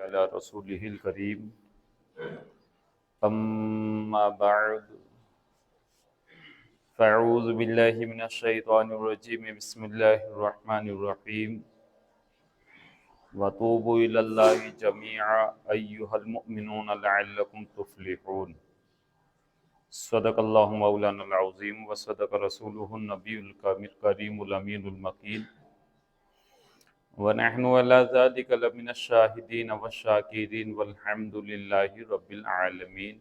على رسوله الكريم أما بعد فأعوذ بالله من الشيطان الرجيم بسم الله الرحمن الرحيم وتوبوا إلى الله جميعا أيها المؤمنون لعلكم تفلحون صدق الله مولانا العظيم وصدق رسوله النبي الكريم الأمين المكين ونحن على ذلك لمن الشاہدین والشاکرین والحمد للہ رب العالمین۔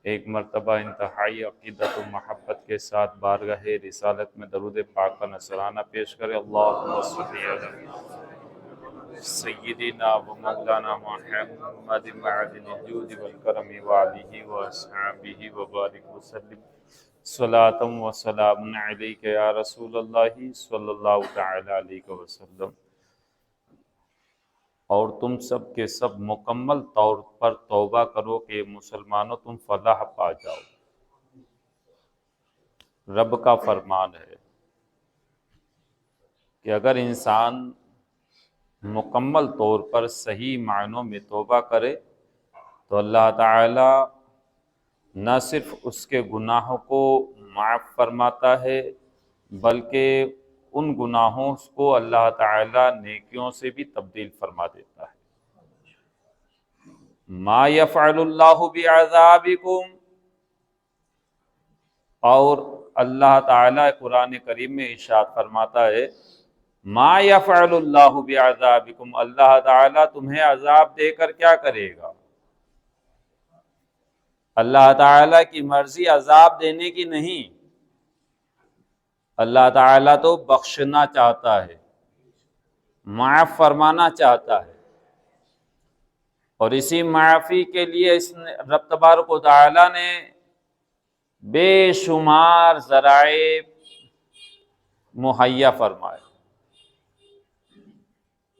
ایک مرتبہ انتہائی عقیدت و محبت کے ساتھ بارگاہ رسالت میں درود پاک کا نذرانہ پیش کرے۔ اللہم صلی علی سیدنا و مولانا محمد معدن الجود والکرم وآلہ واصحابہ وبارک وسلم صلاۃ و سلام علیک یا رسول اللہ صلی اللہ تعالی علیہ وسلم۔ اور تم سب کے سب مکمل طور پر توبہ کرو کہ مسلمانوں تم فلاح پا جاؤ۔ رب کا فرمان ہے کہ اگر انسان مکمل طور پر صحیح معنوں میں توبہ کرے تو اللہ تعالی نہ صرف اس کے گناہوں کو معاف فرماتا ہے بلکہ ان گناہوں کو اللہ تعالیٰ نیکیوں سے بھی تبدیل فرما دیتا ہے۔ ما یفعل اللہ بعذابکم، اور اللہ تعالیٰ قرآن کریم میں ارشاد فرماتا ہے ما یفعل اللہ بعذابکم، اللہ تعالیٰ تمہیں عذاب دے کر کیا کرے گا؟ اللہ تعالیٰ کی مرضی عذاب دینے کی نہیں، اللہ تعالیٰ تو بخشنا چاہتا ہے، معاف فرمانا چاہتا ہے، اور اسی معافی کے لیے رب تبارک و تعالیٰ نے بے شمار ذرائع مہیا فرمائے۔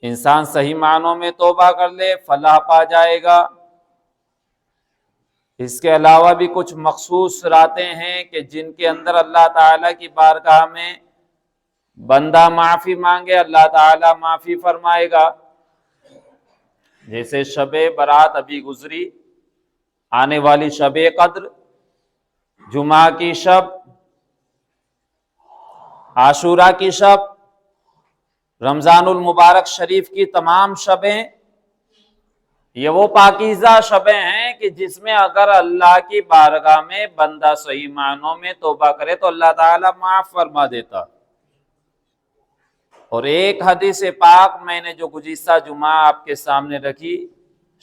انسان صحیح معنوں میں توبہ کر لے فلاح پا جائے گا۔ اس کے علاوہ بھی کچھ مخصوص راتیں ہیں کہ جن کے اندر اللہ تعالیٰ کی بارگاہ میں بندہ معافی مانگے اللہ تعالیٰ معافی فرمائے گا، جیسے شب برات ابھی گزری، آنے والی شب قدر، جمعہ کی شب، عاشورہ کی شب، رمضان المبارک شریف کی تمام شبیں، یہ وہ پاکیزہ شبیں ہیں کہ جس میں اگر اللہ کی بارگاہ میں بندہ صحیح معنوں میں توبہ کرے تو اللہ تعالیٰ معاف فرما دیتا۔ اور ایک حدیث پاک میں نے جو گزشتہ جمعہ آپ کے سامنے رکھی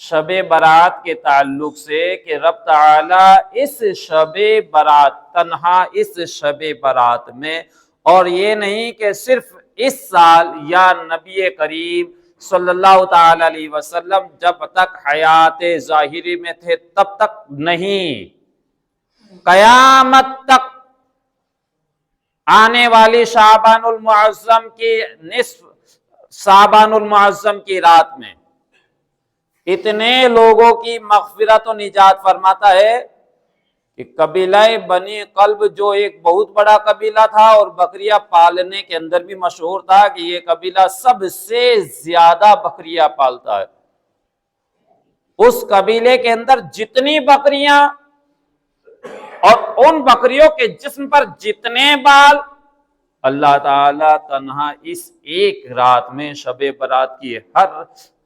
شب برات کے تعلق سے کہ رب تعالیٰ اس شب برات، تنہا اس شب برات میں، اور یہ نہیں کہ صرف اس سال یا نبی کریم صلی اللہ تعالی علیہ وسلم جب تک حیات ظاہری میں تھے تب تک نہیں، قیامت تک آنے والی شعبان المعظم کی نصف، شعبان المعظم کی رات میں اتنے لوگوں کی مغفرت و نجات فرماتا ہے کہ قبیلہ بنی قلب جو ایک بہت بڑا قبیلہ تھا اور بکریاں پالنے کے اندر بھی مشہور تھا کہ یہ قبیلہ سب سے زیادہ بکریاں پالتا ہے، اس قبیلے کے اندر جتنی بکریاں اور ان بکریوں کے جسم پر جتنے بال، اللہ تعالیٰ تنہا اس ایک رات میں شب برات کی، ہر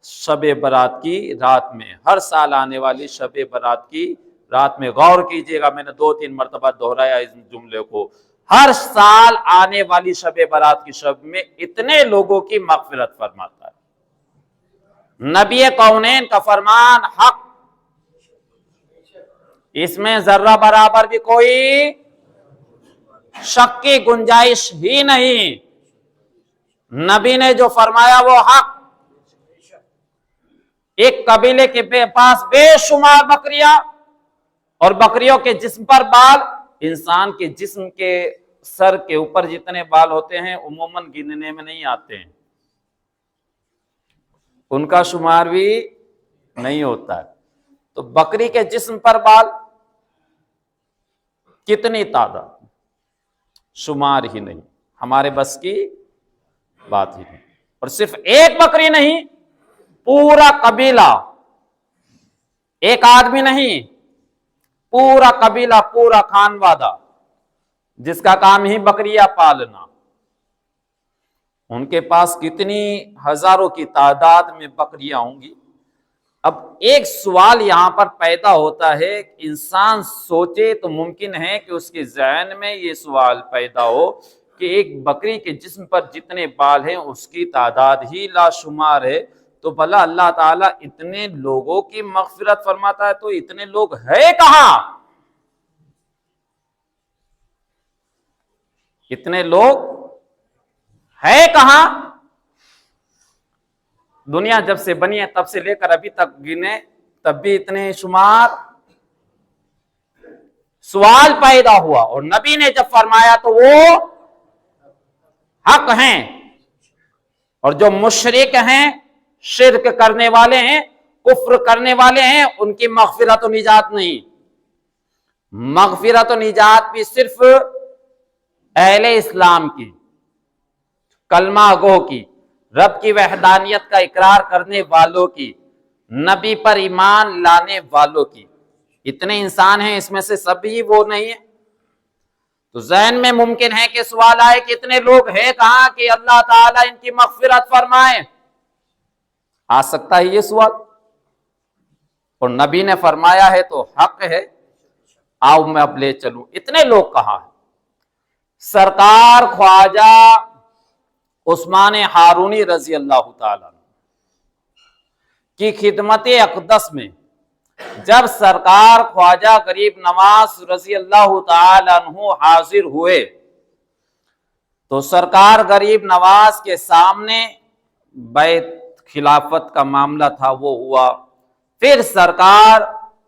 شب برات کی رات میں، ہر سال آنے والی شب برات کی رات میں، غور کیجئے گا میں نے 2-3 مرتبہ دہرایا اس جملے کو، ہر سال آنے والی شب برات کی شب میں اتنے لوگوں کی مغفرت فرماتا ہے۔ نبی کونین کا فرمان حق، اس میں ذرہ برابر بھی کوئی شک کی گنجائش ہی نہیں، نبی نے جو فرمایا وہ حق۔ ایک قبیلے کے پاس بے شمار بکریاں اور بکریوں کے جسم پر بال، انسان کے جسم کے سر کے اوپر جتنے بال ہوتے ہیں عموماً گننے میں نہیں آتے ہیں، ان کا شمار بھی نہیں ہوتا ہے، تو بکری کے جسم پر بال کتنی تعداد، شمار ہی نہیں، ہمارے بس کی بات ہی نہیں۔ اور صرف ایک بکری نہیں، پورا قبیلہ ایک آدمی نہیں، پورا قبیلہ، پورا خانوادہ جس کا کام ہی بکریاں پالنا، ان کے پاس کتنی ہزاروں کی تعداد میں بکریاں ہوں گی۔ اب ایک سوال یہاں پر پیدا ہوتا ہے، انسان سوچے تو ممکن ہے کہ اس کے ذہن میں یہ سوال پیدا ہو کہ ایک بکری کے جسم پر جتنے بال ہیں اس کی تعداد ہی لاشمار ہے، تو بھلا اللہ تعالیٰ اتنے لوگوں کی مغفرت فرماتا ہے تو اتنے لوگ ہے کہاں؟ اتنے لوگ ہے کہاں؟ دنیا جب سے بنی ہے تب سے لے کر ابھی تک گنے تب بھی اتنے شمار۔ سوال پیدا ہوا اور نبی نے جب فرمایا تو وہ حق ہیں، اور جو مشرک ہیں، شرک کرنے والے ہیں، کفر کرنے والے ہیں، ان کی مغفرت و نجات نہیں۔ مغفرت و نجات بھی صرف اہل اسلام کی، کلمہ گو کی، رب کی وحدانیت کا اقرار کرنے والوں کی، نبی پر ایمان لانے والوں کی۔ اتنے انسان ہیں، اس میں سے سبھی وہ نہیں ہیں، تو ذہن میں ممکن ہے کہ سوال آئے کہ اتنے لوگ ہیں کہاں کہ اللہ تعالیٰ ان کی مغفرت فرمائے؟ آ سکتا ہے یہ سوال، اور نبی نے فرمایا ہے تو حق ہے۔ آؤ میں اب لے چلوں، اتنے لوگ کہاں ہیں؟ سرکار خواجہ عثمان ہارونی رضی اللہ تعالیٰ کی خدمت اقدس میں جب سرکار خواجہ غریب نواز رضی اللہ تعالیٰ عنہ حاضر ہوئے تو سرکار غریب نواز کے سامنے بیعت خلافت کا معاملہ تھا، وہ ہوا۔ پھر سرکار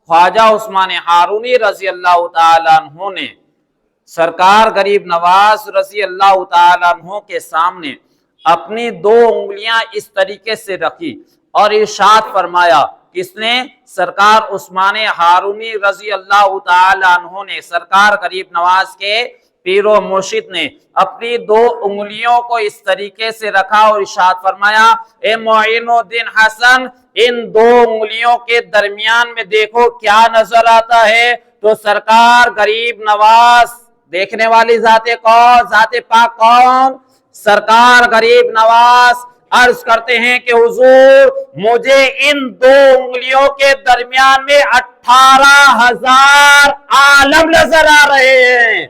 خواجہ عثمان ہارونی رضی اللہ تعالیٰ عنہ نے سرکار غریب نواز رضی اللہ تعالیٰ عنہ کے سامنے اپنی دو انگلیاں اس طریقے سے رکھی اور ارشاد فرمایا، کس نے؟ سرکار عثمان ہارونی رضی اللہ تعالیٰ عنہ نے، سرکار غریب نواز کے پیر و مرشد نے اپنی دو انگلیوں کو اس طریقے سے رکھا اور ارشاد فرمایا، اے معین الدین حسن، ان دو انگلیوں کے درمیان میں دیکھو کیا نظر آتا ہے؟ تو سرکار غریب نواز، دیکھنے والی ذات کون؟ ذات پاک کون؟ سرکار غریب نواز عرض کرتے ہیں کہ حضور مجھے ان دو انگلیوں کے درمیان میں 18,000 عالم نظر آ رہے ہیں۔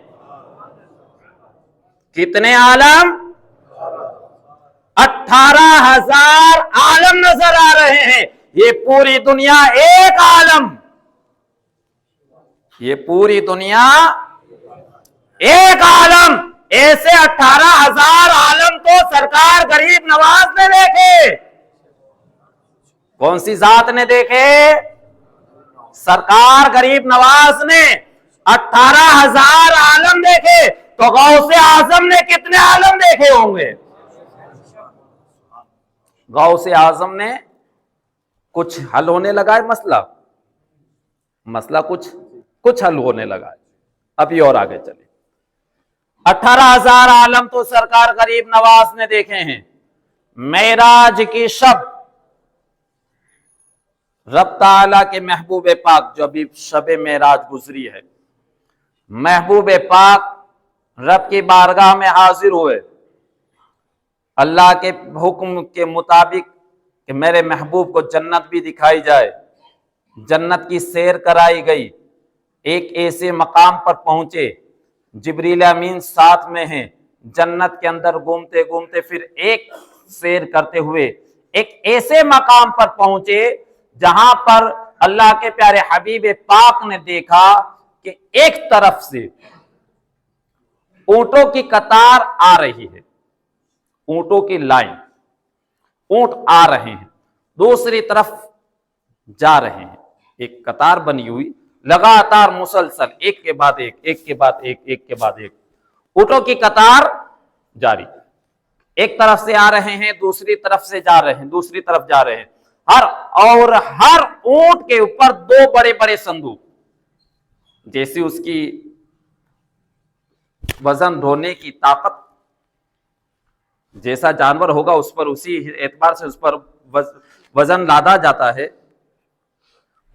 کتنے عالم؟ 18,000 عالم نظر آ رہے ہیں۔ یہ پوری دنیا ایک عالم، یہ پوری دنیا ایک عالم، ایسے 18,000 عالم تو سرکار غریب نواز نے دیکھے۔ کون سی ذات نے دیکھے؟ سرکار غریب نواز نے 18,000 عالم دیکھے، تو غوث اعظم نے کتنے عالم دیکھے ہوں گے؟ غوث اعظم نے کچھ حل ہونے لگا ہے مسئلہ کچھ حل ہونے لگا ہے۔ ابھی اور آگے چلے، 18,000 عالم تو سرکار غریب نواز نے دیکھے ہیں۔ معراج کی شب رب تعالیٰ کے محبوب پاک، جو ابھی شب معراج گزری ہے، محبوب پاک رب کی بارگاہ میں حاضر ہوئے، اللہ کے حکم کے مطابق کہ میرے محبوب کو جنت بھی دکھائی جائے، جنت کی سیر کرائی گئی۔ ایک ایسے مقام پر پہنچے، جبریل امین ساتھ میں ہیں، جنت کے اندر گھومتے گھومتے پھر ایک سیر کرتے ہوئے ایک ایسے مقام پر پہنچے جہاں پر اللہ کے پیارے حبیب پاک نے دیکھا کہ ایک طرف سے اونٹوں کی قطار آ رہی ہے، اونٹوں کی لائن، اونٹ آ رہے ہیں، دوسری طرف جا رہے ہیں، ایک قطار بنی ہوئی لگاتار مسلسل، ایک کے بعد ایک، ایک کے بعد ایک، ایک کے بعد ایک، اونٹوں کی قطار جاری، ایک طرف سے آ رہے ہیں، دوسری طرف سے جا رہے ہیں، دوسری طرف جا رہے ہیں، ہر اونٹ کے اوپر دو بڑے بڑے صندوق، جیسی اس کی وزن ڈھونے کی طاقت، جیسا جانور ہوگا اس پر اسی اعتبار سے اس پر وزن لادا جاتا ہے،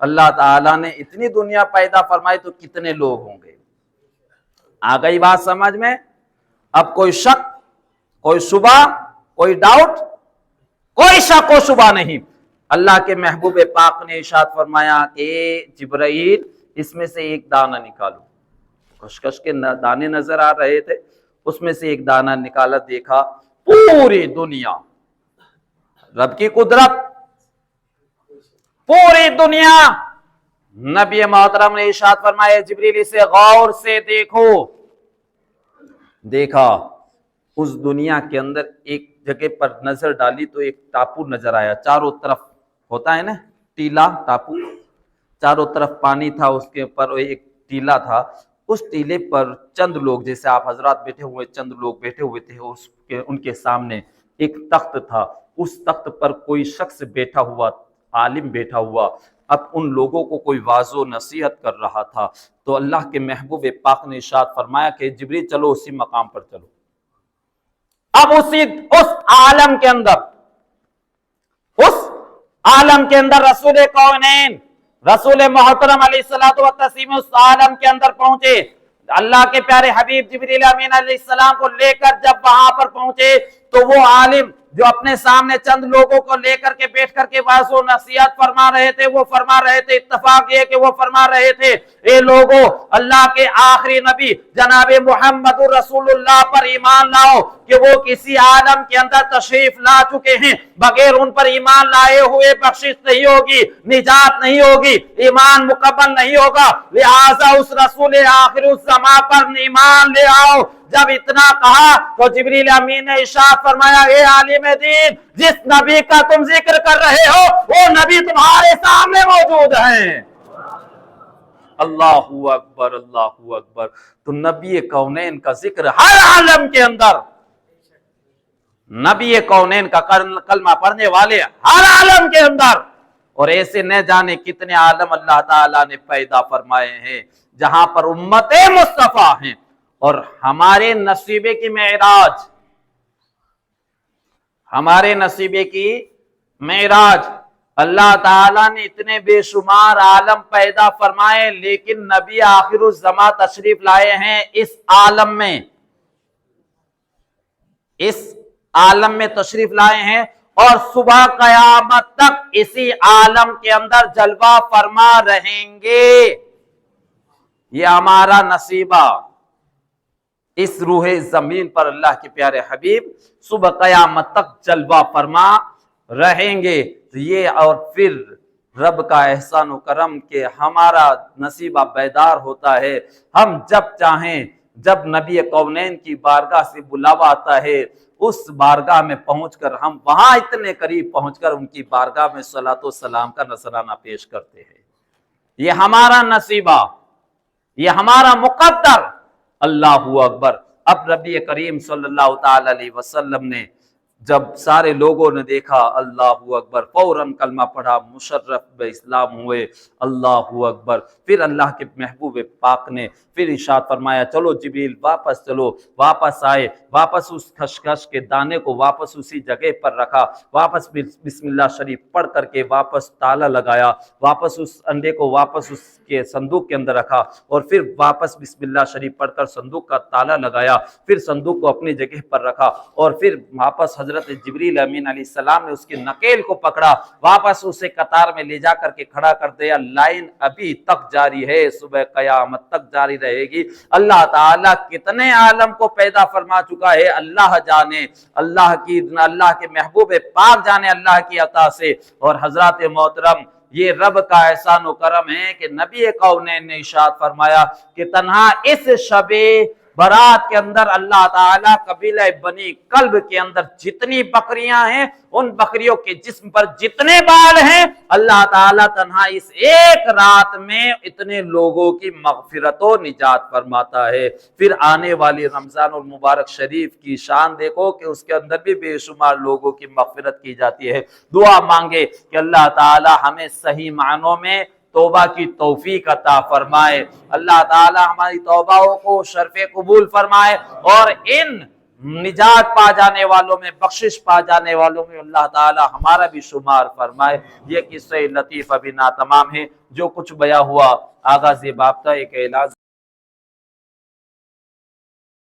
اللہ تعالیٰ نے اتنی دنیا پیدا فرمائی تو کتنے لوگ ہوں گے؟ آ گئی بات سمجھ میں؟ اب کوئی شک، کوئی شبہ، کوئی ڈاؤٹ؟ کوئی شک و شبہ نہیں۔ اللہ کے محبوب پاک نے ارشاد فرمایا کہ جبرائیل اس میں سے ایک دانہ نکالو۔ خشخش کے دانے نظر آ رہے تھے، اس میں سے ایک دانہ نکالا، دیکھا پوری دنیا، رب کی قدرت، پوری دنیا۔ نبی محترم نے ارشاد فرمایا جبریل اسے غور سے دیکھو۔ دیکھا اس دنیا کے اندر ایک جگہ پر نظر ڈالی تو ایک ٹاپو نظر آیا، چاروں طرف ہوتا ہے نا ٹیلا ٹاپو، چاروں طرف پانی تھا، اس کے اوپر ایک ٹیلا تھا، اس ٹیلے پر چند لوگ، جیسے آپ حضرات بیٹھے ہوئے، چند لوگ بیٹھے ہوئے تھے، ان کے سامنے ایک تخت تھا، اس تخت پر کوئی شخص بیٹھا ہوا، عالم بیٹھا ہوا، اب ان لوگوں کو کوئی واعظ و نصیحت کر رہا تھا۔ تو اللہ کے محبوب پاک نے ارشاد فرمایا کہ جبریل چلو اسی مقام پر چلو۔ اب اس عالم کے اندر، اس عالم کے اندر رسول کونین، رسول محترم علیہ الصلوۃ والتسلیم اس عالم کے اندر پہنچے۔ اللہ کے پیارے حبیب جبریل امین علیہ السلام کو لے کر جب وہاں پر پہنچے تو وہ عالم جو اپنے سامنے چند لوگوں کو لے کر کے بیٹھ کر کے واعظ و نصیحت فرما رہے تھے، وہ فرما رہے تھے، اتفاق یہ کہ وہ فرما رہے تھے، اے لوگوں، اللہ کے آخری نبی جناب محمد رسول اللہ پر ایمان لاؤ کہ وہ کسی عالم کے اندر تشریف لا چکے ہیں، بغیر ان پر ایمان لائے ہوئے بخشش نہیں ہوگی، نجات نہیں ہوگی، ایمان مکمل نہیں ہوگا، لہٰذا اس رسول آخر الزمان پر ایمان لے آؤ۔ جب اتنا کہا تو جبریل امین نے ارشاد فرمایا اے عالم دین، جس نبی کا تم ذکر کر رہے ہو وہ نبی تمہارے سامنے موجود ہیں۔ اللہ اکبر، اللہ اکبر۔ تو نبی کونین کا ذکر ہر عالم کے اندر، نبی کونین کا کلمہ پڑھنے والے ہر عالم کے اندر، اور ایسے نہ جانے کتنے عالم اللہ تعالیٰ نے پیدا فرمائے ہیں جہاں پر امت مصطفیٰ ہیں۔ اور ہمارے نصیبے کی معراج، ہمارے نصیبے کی معراج، اللہ تعالیٰ نے اتنے بے شمار عالم پیدا فرمائے، لیکن نبی آخر الزمان تشریف لائے ہیں اس عالم میں، اس عالم میں تشریف لائے ہیں، اور صبح قیامت تک اسی عالم کے اندر جلوہ فرما رہیں گے۔ یہ ہمارا نصیبہ، اس روح زمین پر اللہ کے پیارے حبیب صبح قیامت تک جلوہ فرما رہیں گے۔ یہ اور پھر رب کا احسان و کرم کہ ہمارا نصیبہ بیدار ہوتا ہے، ہم جب چاہیں، جب نبی کونین کی بارگاہ سے بلاوا آتا ہے، اس بارگاہ میں پہنچ کر ہم وہاں اتنے قریب پہنچ کر ان کی بارگاہ میں صلاۃ و سلام کا نذرانہ پیش کرتے ہیں۔ یہ ہمارا نصیبہ، یہ ہمارا مقدر۔ اللہ اکبر۔ اب نبی کریم صلی اللہ تعالی علیہ وسلم نے جب سارے لوگوں نے دیکھا، اللہ اکبر، فوراً کلمہ پڑھا، مشرف بے اسلام ہوئے۔ اللہ اکبر۔ پھر اللہ کے محبوب پاک نے پھر ارشاد فرمایا چلو جبریل واپس چلو، واپس آئے، واپس اس خشخش کے دانے کو واپس اسی جگہ پر رکھا، واپس بسم اللہ شریف پڑھ کر کے واپس تالا لگایا، واپس اس انڈے کو واپس اس کے صندوق کے اندر رکھا، اور پھر واپس بسم اللہ شریف پڑھ کر صندوق کا تالا لگایا، پھر صندوق کو اپنی جگہ پر رکھا، اور پھر واپس حضرت جبریل امین علیہ السلام نے اس کی نکیل کو پکڑا، واپس اسے قطار میں لے جا کر کے کھڑا کر دیا۔ لائن ابھی تک جاری ہے، صبح قیامت تک جاری رہے گی۔ اللہ تعالیٰ کتنے عالم کو پیدا فرما چکا ہے اللہ جانے، اللہ کے محبوب پاک جانے، اللہ کی عطا سے۔ اور حضرات محترم، یہ رب کا احسان و کرم ہے کہ نبی کونین نے ارشاد فرمایا کہ تنہا اس شب برات کے اندر اللہ تعالیٰ قبیلہ بنی کلب کے اندر جتنی بکریاں ہیں، ان بکریوں کے جسم پر جتنے بال ہیں، اللہ تعالیٰ تنہا اس ایک رات میں اتنے لوگوں کی مغفرت و نجات فرماتا ہے۔ پھر آنے والی رمضان المبارک شریف کی شان دیکھو کہ اس کے اندر بھی بے شمار لوگوں کی مغفرت کی جاتی ہے۔ دعا مانگے کہ اللہ تعالیٰ ہمیں صحیح معنوں میں توبہ کی توفیق عطا فرمائے، اللہ تعالی ہماری توبہوں کو شرف قبول فرمائے، اور ان نجات پا جانے والوں میں، بخشش پا جانے والوں میں اللہ تعالی ہمارا بھی شمار فرمائے۔ یہ قصہ لطیف ابھی ناتمام ہے، جو کچھ بیان ہوا آغاز باب تھا، ایک اعلاز